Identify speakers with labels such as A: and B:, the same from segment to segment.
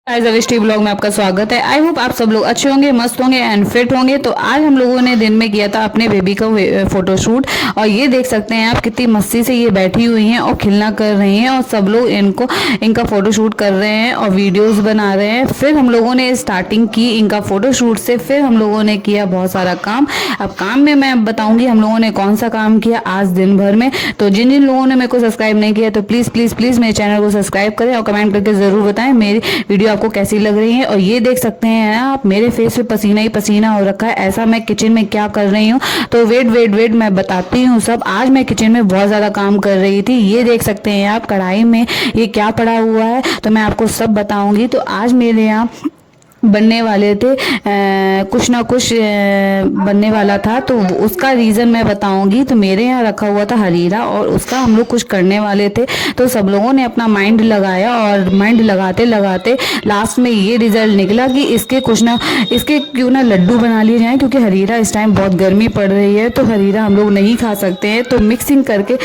A: Guys अविष्टी blog में आपका स्वागत है। आई होप आप सब लोग अच्छे होंगे, मस्त होंगे एंड फिट होंगे। तो आज हम लोगों ने दिन में किया था अपने बेबी का फोटोशूट और ये देख सकते हैं आप कितनी मस्ती से ये बैठी हुई हैं और खिलना कर रही हैं और सब लोग इनका फोटोशूट कर रहे हैं और वीडियोस बना रहे हैं। फिर हम लोगों ने स्टार्टिंग की इनका फोटोशूट से, फिर हम लोगों ने किया बहुत सारा काम। अब काम में मैं बताऊंगी हम लोगों ने कौन सा काम किया आज दिन भर में। तो जिन जिन लोगों ने मेरे को सब्सक्राइब नहीं किया तो प्लीज प्लीज प्लीज मेरे चैनल को सब्सक्राइब करें और कमेंट करके जरूर बताएं मेरी वीडियो आपको कैसी लग रही है। और ये देख सकते हैं आप मेरे फेस पे पसीना ही पसीना हो रखा है। ऐसा मैं किचन में क्या कर रही हूँ तो वेट मैं बताती हूँ सब। आज मैं किचन में बहुत ज़्यादा काम कर रही थी। ये देख सकते हैं आप कढ़ाई में ये क्या पड़ा हुआ है तो मैं आपको सब बताऊंगी। तो आज मेरे यहाँ बनने वाले थे कुछ ना कुछ बनने वाला था तो उसका रीज़न मैं बताऊंगी। तो मेरे यहाँ रखा हुआ था हरीरा और उसका हम लोग कुछ करने वाले थे। तो सब लोगों ने अपना माइंड लगाया और माइंड लगाते लगाते लास्ट में ये रिजल्ट निकला कि इसके क्यों ना लड्डू बना लिए जाएं, क्योंकि हरीरा इस टाइम बहुत गर्मी पड़ रही है तो हरीरा हम लोग नहीं खा सकते हैं। तो मिक्सिंग करके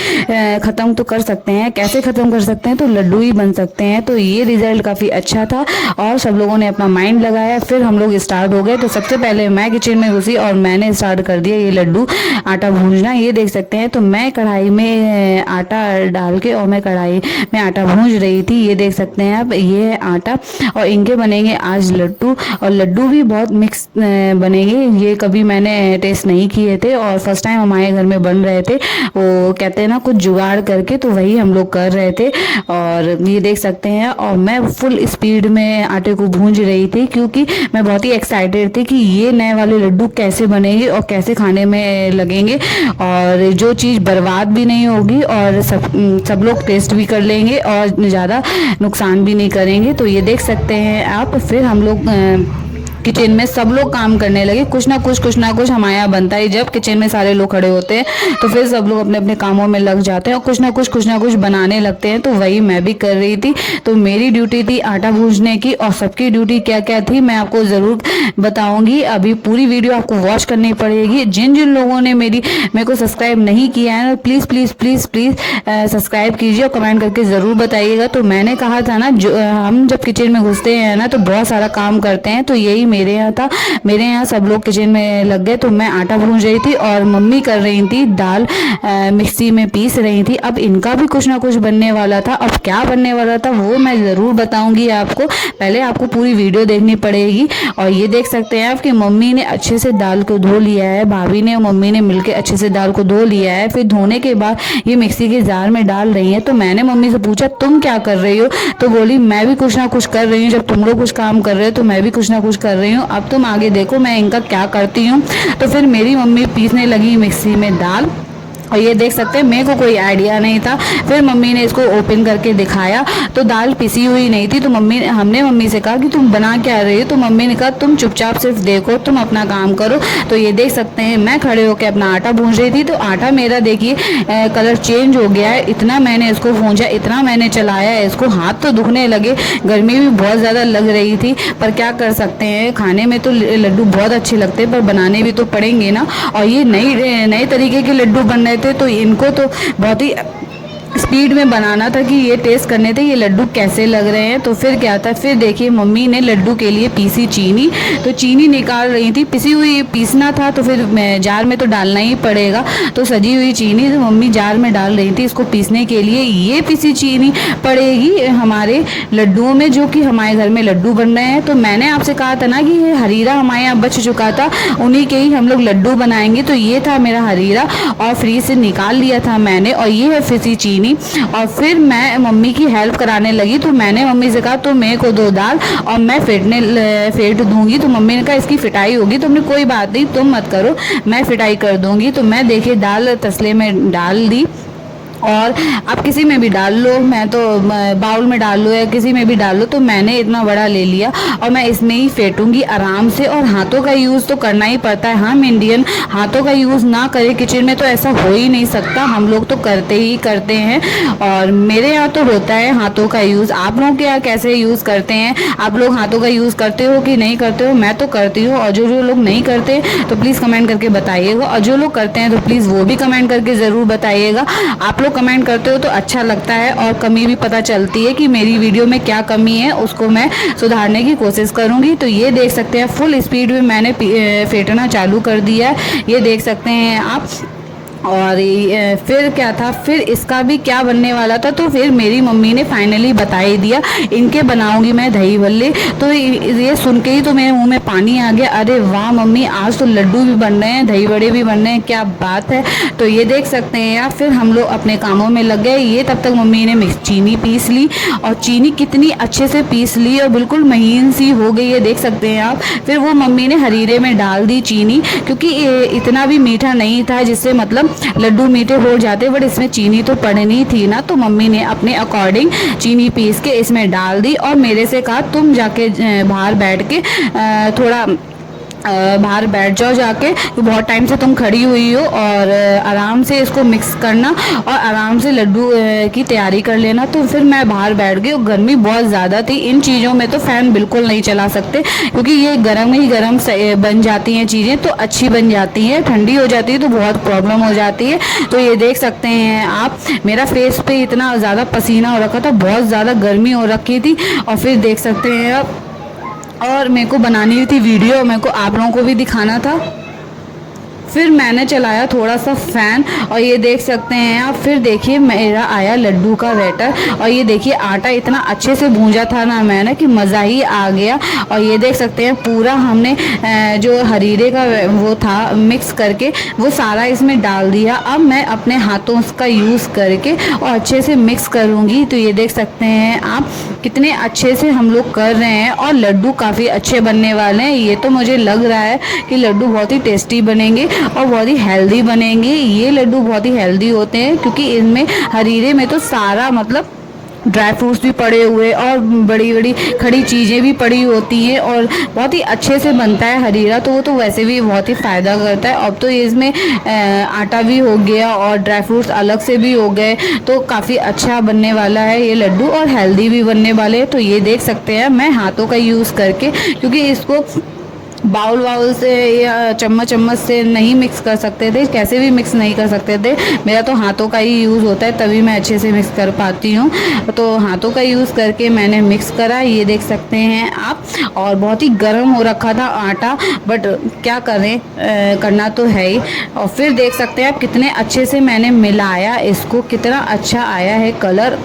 A: ख़त्म तो कर सकते हैं। कैसे ख़त्म कर सकते हैं तो लड्डू ही बन सकते हैं। तो ये रिजल्ट काफ़ी अच्छा था और सब लोगों ने अपना माइंड लगाया। फिर हम लोग स्टार्ट हो गए। तो सबसे पहले मैं किचन में घुसी और मैंने स्टार्ट कर दिया ये लड्डू आटा भूनना। ये देख सकते हैं तो मैं कढ़ाई में आटा डाल के और मैं कढ़ाई में आटा भून रही थी। ये देख सकते हैं आप ये है आटा और इनके बनेंगे आज लड्डू और लड्डू भी बहुत मिक्स बनेंगे। ये कभी मैंने टेस्ट नहीं किए थे और फर्स्ट टाइम हमारे घर में बन रहे थे। वो कहते हैं ना कुछ जुगाड़ करके, तो वही हम लोग कर रहे थे। और ये देख सकते हैं और मैं फुल स्पीड में आटे को भूंज रही थी क्योंकि मैं बहुत ही एक्साइटेड थी कि ये नए वाले लड्डू कैसे बनेंगे और कैसे खाने में लगेंगे और जो चीज़ बर्बाद भी नहीं होगी और सब लोग टेस्ट भी कर लेंगे और ज़्यादा नुकसान भी नहीं करेंगे। तो ये देख सकते हैं आप। फिर हम लोग किचन में सब लोग काम करने लगे। कुछ ना कुछ हमारे यहाँ बनता है। जब किचन में सारे लोग खड़े होते हैं तो फिर सब लोग अपने अपने कामों में लग जाते हैं और कुछ ना कुछ बनाने लगते हैं। तो वही मैं भी कर रही थी। तो मेरी ड्यूटी थी आटा भूनने की और सबकी ड्यूटी क्या क्या थी मैं आपको ज़रूर बताऊंगी। अभी पूरी वीडियो आपको वॉच करनी पड़ेगी। जिन जिन लोगों ने मेरे को सब्सक्राइब नहीं किया है please please please please subscribe कीजिए और कमेंट करके ज़रूर बताइएगा। तो मैंने कहा था ना हम जब किचन में घुसते हैं ना तो बहुत सारा काम करते हैं। तो यही मेरे यहाँ था। मेरे यहाँ सब लोग किचन में लग गए। तो मैं आटा भून रही थी और मम्मी कर रही थी दाल मिक्सी में पीस रही थी। अब इनका भी कुछ ना कुछ बनने वाला था। अब क्या बनने वाला था वो मैं ज़रूर बताऊंगी आपको। पहले आपको पूरी वीडियो देखनी पड़ेगी। और ये देख सकते हैं आप कि मम्मी ने अच्छे से दाल को धो लिया है। भाभी ने और मम्मी ने मिलकर अच्छे से दाल को धो लिया है। फिर धोने के बाद ये मिक्सी के जार में डाल रही है। तो मैंने मम्मी से पूछा तुम क्या कर रही हो तो बोली मैं भी कुछ ना कुछ कर रही हूँ। जब तुम लोग कुछ काम कर रहे हो तो मैं भी कुछ ना कुछ कर रही हूँ। अब तुम आगे देखो मैं इनका क्या करती हूँ। तो फिर मेरी मम्मी पीसने लगी मिक्सी में दाल और ये देख सकते हैं मेरे को कोई आइडिया नहीं था। फिर मम्मी ने इसको ओपन करके दिखाया तो दाल पिसी हुई नहीं थी। तो हमने मम्मी से कहा कि तुम बना क्या रही हो। तो मम्मी ने कहा तुम चुपचाप सिर्फ देखो, तुम अपना काम करो। तो ये देख सकते हैं मैं खड़े होकर अपना आटा भून रही थी। तो आटा मेरा देखिए कलर चेंज हो गया है। इतना मैंने इसको भूंजा, इतना मैंने चलाया है इसको, हाथ तो दुखने लगे। गर्मी भी बहुत ज़्यादा लग रही थी पर क्या कर सकते हैं, खाने में तो लड्डू बहुत अच्छे लगते हैं पर बनाने भी तो पड़ेंगे ना। और ये नए तरीके के लड्डू बन रहे थे तो इनको तो बहुत ही स्पीड में बनाना था कि ये टेस्ट करने थे ये लड्डू कैसे लग रहे हैं। तो फिर क्या था, फिर देखिए मम्मी ने लड्डू के लिए पीसी चीनी। तो चीनी निकाल रही थी, पिसी हुई पीसना था तो फिर जार में तो डालना ही पड़ेगा। तो सजी हुई चीनी तो मम्मी जार में डाल रही थी इसको पीसने के लिए। ये पिसी चीनी पड़ेगी हमारे लड्डुओं में जो कि हमारे घर में लड्डू बन रहे हैं। तो मैंने आपसे कहा था ना कि ये हरीरा हमारे यहाँ बच चुका था, उन्हीं के ही हम लोग लड्डू बनाएंगे। तो ये था मेरा हरीरा और फ्रीज से निकाल लिया था मैंने। और ये है पिसी चीनी। और फिर मैं मम्मी की हेल्प कराने लगी। तो मैंने मम्मी से कहा तो मेरे को दो दाल और मैं फेंट दूंगी। तो मम्मी ने कहा इसकी फिटाई होगी। तो हमने कोई बात नहीं तुम मत करो मैं फिटाई कर दूंगी। तो मैं देखिए दाल तसले में डाल दी और आप किसी में भी डाल लो, मैं तो बाउल में डाल लो या किसी में भी डाल लो। तो मैंने इतना बड़ा ले लिया और मैं इसमें ही फेंटूंगी आराम से। और हाथों का यूज़ तो करना ही पड़ता है। हम इंडियन हाथों का यूज़ ना करें किचन में तो ऐसा हो ही नहीं सकता। हम लोग तो करते ही करते हैं और मेरे यहाँ तो होता है हाथों का यूज़। आप लोगों के यहाँ कैसे यूज़ करते हैं, आप लोग हाथों का यूज़ करते हो कि नहीं करते हो। मैं तो करती हूँ और जो लोग नहीं करते तो प्लीज़ कमेंट करके बताइएगा और जो लोग करते हैं तो प्लीज़ वो भी कमेंट करके ज़रूर बताइएगा। आप लोग लोग कमेंट करते हो तो अच्छा लगता है और कमी भी पता चलती है कि मेरी वीडियो में क्या कमी है, उसको मैं सुधारने की कोशिश करूँगी। तो ये देख सकते हैं फुल स्पीड में मैंने फेंटना चालू कर दिया है, ये देख सकते हैं आप। और फिर क्या था, फिर इसका भी क्या बनने वाला था, तो फिर मेरी मम्मी ने फाइनली बता ही दिया, इनके बनाऊंगी मैं दही भल्ले। तो ये सुन के ही तो मेरे मुंह में पानी आ गया, अरे वाह मम्मी, आज तो लड्डू भी बन रहे हैं, दही बड़े भी बन रहे हैं, क्या बात है। तो ये देख सकते हैं यार, फिर हम लोग अपने कामों में लग गए। ये तब तक मम्मी ने चीनी पीस ली, और चीनी कितनी अच्छे से पीस ली और बिल्कुल महीन सी हो गई है, देख सकते हैं आप। फिर वो मम्मी ने हरीरे में डाल दी चीनी, क्योंकि इतना भी मीठा नहीं था जिससे मतलब लड्डू मीठे हो जाते, बट इसमें चीनी तो पड़नी थी ना। तो मम्मी ने अपने अकॉर्डिंग चीनी पीस के इसमें डाल दी, और मेरे से कहा तुम जाके बाहर बैठ के थोड़ा बाहर बैठ जाओ जाके, बहुत टाइम से तुम खड़ी हुई हो, और आराम से इसको मिक्स करना और आराम से लड्डू की तैयारी कर लेना। तो फिर मैं बाहर बैठ गई, और गर्मी बहुत ज़्यादा थी, इन चीज़ों में तो फ़ैन बिल्कुल नहीं चला सकते, क्योंकि ये गर्म ही गर्म बन जाती हैं चीज़ें, तो अच्छी बन जाती हैं, ठंडी हो जाती है तो बहुत प्रॉब्लम हो जाती है। तो ये देख सकते हैं आप, मेरा फेस पे इतना ज़्यादा पसीना हो रखा था, बहुत ज़्यादा गर्मी हो रखी थी। और फिर देख सकते हैं आप, और मेरे को बनानी थी वीडियो, मेरे को आप लोगों को भी दिखाना था। फिर मैंने चलाया थोड़ा सा फ़ैन, और ये देख सकते हैं आप। फिर देखिए मेरा आया लड्डू का बैटर, और ये देखिए आटा इतना अच्छे से भूंजा था ना मैंने कि मज़ा ही आ गया। और ये देख सकते हैं पूरा हमने जो हरीरे का वो था मिक्स करके वो सारा इसमें डाल दिया। अब मैं अपने हाथों का यूज़ करके और अच्छे से मिक्स करूँगी। तो ये देख सकते हैं आप कितने अच्छे से हम लोग कर रहे हैं, और लड्डू काफ़ी अच्छे बनने वाले हैं। ये तो मुझे लग रहा है कि लड्डू बहुत ही टेस्टी बनेंगे और बहुत ही हेल्दी बनेंगे। ये लड्डू बहुत ही हेल्दी होते हैं, क्योंकि इनमें हरीरे में तो सारा मतलब ड्राई फ्रूट्स भी पड़े हुए और बड़ी बड़ी खड़ी चीज़ें भी पड़ी होती हैं, और बहुत ही अच्छे से बनता है हरीरा। तो वो तो वैसे भी बहुत ही फ़ायदा करता है। अब तो इसमें आटा भी हो गया और ड्राई फ्रूट्स अलग से भी हो गए, तो काफ़ी अच्छा बनने वाला है ये लड्डू, और हेल्दी भी बनने वाले हैं। तो ये देख सकते हैं मैं हाथों का यूज़ करके, क्योंकि इसको बाउल से या चम्मच से नहीं मिक्स कर सकते थे, कैसे भी मिक्स नहीं कर सकते थे। मेरा तो हाथों का ही यूज़ होता है, तभी मैं अच्छे से मिक्स कर पाती हूँ। तो हाथों का यूज़ करके मैंने मिक्स करा, ये देख सकते हैं आप। और बहुत ही गर्म हो रखा था आटा, बट क्या करें, करना तो है ही। और फिर देख सकते हैं आप कितने अच्छे से मैंने मिलाया इसको, कितना अच्छा आया है कलर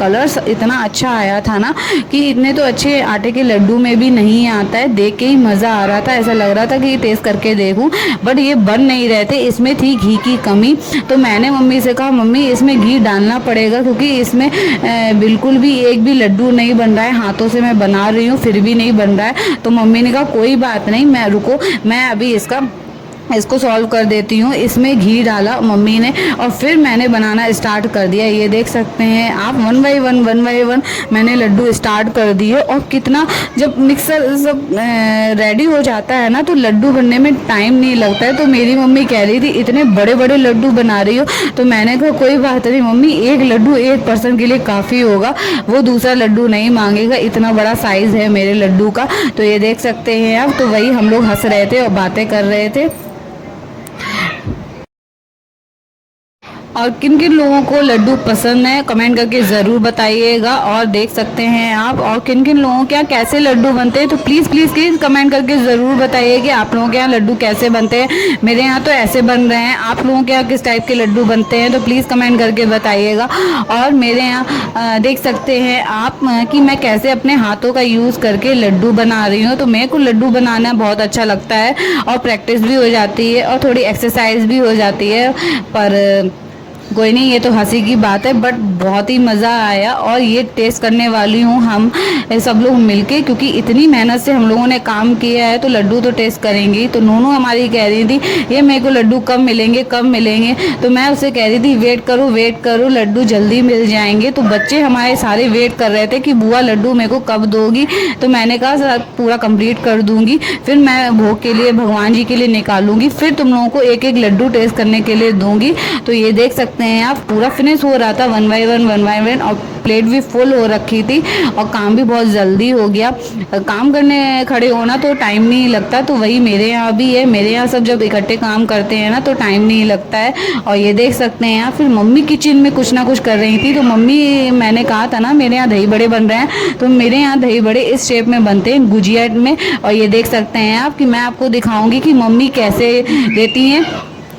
A: इतना अच्छा आया था ना कि इतने तो अच्छे आटे के लड्डू में भी नहीं आता है। देख के ही मज़ा आ रहा था, ऐसा लग रहा था कि ये टेस्ट करके देखूं, बट ये बन नहीं रहे थे, इसमें थी घी की कमी। तो मैंने मम्मी से कहा मम्मी इसमें घी डालना पड़ेगा, क्योंकि इसमें बिल्कुल भी एक भी लड्डू नहीं बन रहा है, हाथों से मैं बना रही हूँ फिर भी नहीं बन रहा है। तो मम्मी ने कहा कोई बात नहीं, मैं रुको, मैं अभी इसको सॉल्व कर देती हूँ। इसमें घी डाला मम्मी ने, और फिर मैंने बनाना स्टार्ट कर दिया। ये देख सकते हैं आप, वन बाई वन मैंने लड्डू स्टार्ट कर दिए। और कितना जब मिक्सर सब रेडी हो जाता है ना, तो लड्डू बनने में टाइम नहीं लगता है। तो मेरी मम्मी कह रही थी इतने बड़े बड़े लड्डू बना रही हो, तो मैंने कहा कोई बात नहीं मम्मी, एक लड्डू एक पर्सन के लिए काफ़ी होगा, वो दूसरा लड्डू नहीं मांगेगा, इतना बड़ा साइज़ है मेरे लड्डू का। तो ये देख सकते हैं आप। तो वही हम लोग हंस रहे थे और बातें कर रहे थे। और किन किन लोगों को लड्डू पसंद है कमेंट करके ज़रूर बताइएगा। और देख सकते हैं आप, और किन किन लोगों के यहाँ कैसे लड्डू बनते हैं, तो प्लीज़ कमेंट करके ज़रूर बताइए कि आप लोगों के यहाँ लड्डू कैसे बनते हैं। मेरे यहाँ तो ऐसे बन रहे हैं, आप लोगों के यहाँ किस टाइप के लड्डू बनते हैं, तो प्लीज़ कमेंट करके बताइएगा। और मेरे यहाँ देख सकते हैं आप कि मैं कैसे अपने हाथों का यूज़ करके लड्डू बना रही हूँ। तो मेरे को लड्डू बनाना बहुत अच्छा लगता है, और प्रैक्टिस भी हो जाती है और थोड़ी एक्सरसाइज भी हो जाती है। पर कोई नहीं, ये तो हंसी की बात है, बट बहुत ही मज़ा आया। और ये टेस्ट करने वाली हूँ हम सब लोग मिलके, क्योंकि इतनी मेहनत से हम लोगों ने काम किया है, तो लड्डू तो टेस्ट करेंगे। तो नूनू हमारी कह रही थी ये मेरे को लड्डू कब मिलेंगे। तो मैं उससे कह रही थी वेट करो लड्डू जल्दी मिल जाएंगे। तो बच्चे हमारे सारे वेट कर रहे थे कि बुआ लड्डू मेरे को कब दोगी। तो मैंने कहा पूरा कंप्लीट कर दूँगी, फिर मैं भोग के लिए भगवान जी के लिए निकालूंगी, फिर तुम लोगों को एक एक लड्डू टेस्ट करने के लिए दूँगी। तो ये देख सकते सकते हैं आप पूरा फिनिश हो रहा था वन बाय वन और प्लेट भी फुल हो रखी थी और काम भी बहुत जल्दी हो गया। काम करने खड़े होना तो टाइम नहीं लगता, तो वही मेरे यहाँ भी है। मेरे यहाँ सब जब इकट्ठे काम करते हैं ना तो टाइम नहीं लगता है। और ये देख सकते हैं आप, फिर मम्मी किचन में कुछ ना कुछ कर रही थी। तो मम्मी, मैंने कहा था ना मेरे यहाँ दही बड़े बन रहे हैं, तो मेरे यहाँ दही बड़े इस शेप में बनते हैं, गुजिया में। और ये देख सकते हैं आप कि मैं आपको दिखाऊंगी कि मम्मी कैसे देती हैं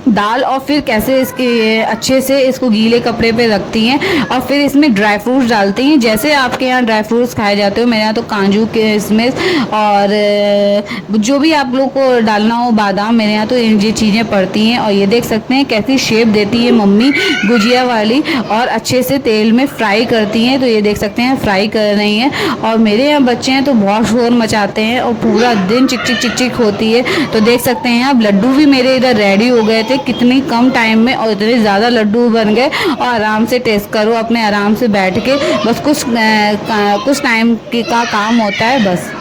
A: दाल और फिर कैसे इसके अच्छे से इसको गीले कपड़े पे रखती हैं और फिर इसमें ड्राई फ्रूट्स डालती हैं। जैसे आपके यहाँ ड्राई फ्रूट्स खाए जाते हो, मेरे यहाँ तो काजू किशमिश और जो भी आप लोग को डालना हो, बादाम, मेरे यहाँ तो ये चीज़ें पड़ती हैं। और ये देख सकते हैं कैसी शेप देती है मम्मी गुजिया वाली और अच्छे से तेल में फ्राई करती हैं। तो ये देख सकते हैं फ्राई कर रही हैं। और मेरे यहाँ बच्चे हैं तो बहुत शोर मचाते हैं और पूरा दिन चिक चिक चिक चिक होती है। तो देख सकते हैं आप, लड्डू भी मेरे इधर रेडी हो गए थे कितनी कम टाइम में और इतने ज़्यादा लड्डू बन गए। और आराम से टेस्ट करो अपने आराम से बैठ के, बस कुछ टाइम का काम होता है बस।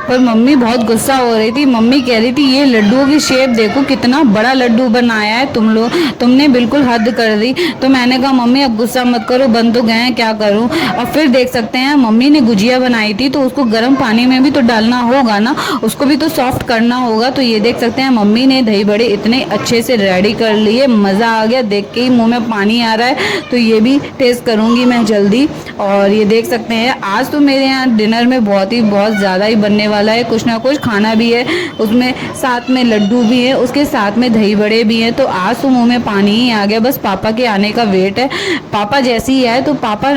A: पर मम्मी बहुत गुस्सा हो रही थी। मम्मी कह रही थी ये लड्डुओं की शेप देखो कितना बड़ा लड्डू बनाया है तुमने बिल्कुल हद कर दी। तो मैंने कहा मम्मी अब गुस्सा मत करो, बन तो गए हैं, क्या करूं। और फिर देख सकते हैं मम्मी ने गुजिया बनाई थी तो उसको गर्म पानी में भी तो डालना होगा ना, उसको भी तो सॉफ्ट करना होगा। तो ये देख सकते हैं मम्मी ने दही बड़े इतने अच्छे से रेडी कर लिए, मज़ा आ गया, देख के ही मुँह में पानी आ रहा है। तो ये भी टेस्ट करूँगी मैं जल्दी। और ये देख सकते हैं आज तो मेरे यहाँ डिनर में बहुत ज़्यादा ही बनने वाला है, कुछ ना कुछ खाना भी है, उसमें साथ में लड्डू भी है, उसके साथ में दही बड़े भी हैं। तो आज तो मुंह में पानी ही आ गया, बस पापा के आने का वेट है। पापा जैसे ही आए तो पापा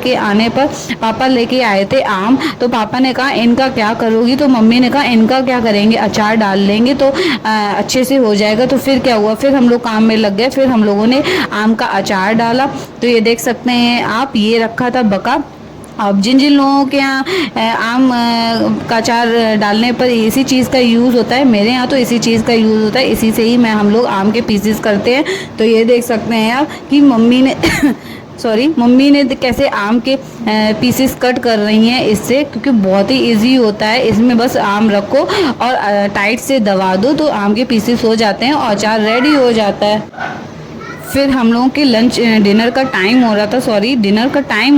A: के आने पर पापा लेके आए थे आम। तो पापा ने कहा इनका क्या करोगी, तो मम्मी ने कहा इनका क्या करेंगे, अचार डाल लेंगे तो अच्छे से हो जाएगा। तो फिर क्या हुआ, फिर हम लोग काम में लग गए, फिर हम लोगों ने आम का अचार डाला। तो ये देख सकते हैं आप, ये रखा था बका। अब जिन लोगों के यहाँ आम का अचार डालने पर इसी चीज़ का यूज़ होता है, मेरे यहाँ तो इसी चीज़ का यूज़ होता है, इसी से ही हम लोग आम के पीसेस करते हैं। तो ये देख सकते हैं आप कि मम्मी ने कैसे आम के पीसेस कट कर रही हैं इससे, क्योंकि बहुत ही इजी होता है। इसमें बस आम रखो और टाइट से दबा दो तो आम के पीसेस हो जाते हैं और अचार रेडी हो जाता है। फिर हम लोगों के डिनर का टाइम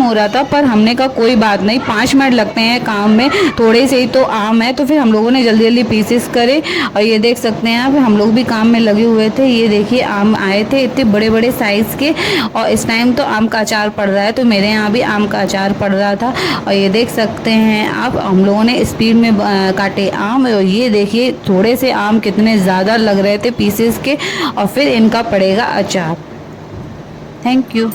A: हो रहा था, पर हमने कहा कोई बात नहीं, 5 मिनट लगते हैं काम में, थोड़े से ही तो आम है। तो फिर हम लोगों ने जल्दी जल्दी पीसेस करे। और ये देख सकते हैं आप, हम लोग भी काम में लगे हुए थे। ये देखिए आम आए थे इतने बड़े बड़े साइज़ के, और इस टाइम तो आम का अचार पड़ रहा है, तो मेरे यहाँ भी आम का अचार पड़ रहा था। और ये देख सकते हैं आप, हम लोगों ने स्पीड में काटे आम। और ये देखिए थोड़े से आम कितने ज़्यादा लग रहे थे पीसेस के, और फिर इनका पड़ेगा अचार। Thank you.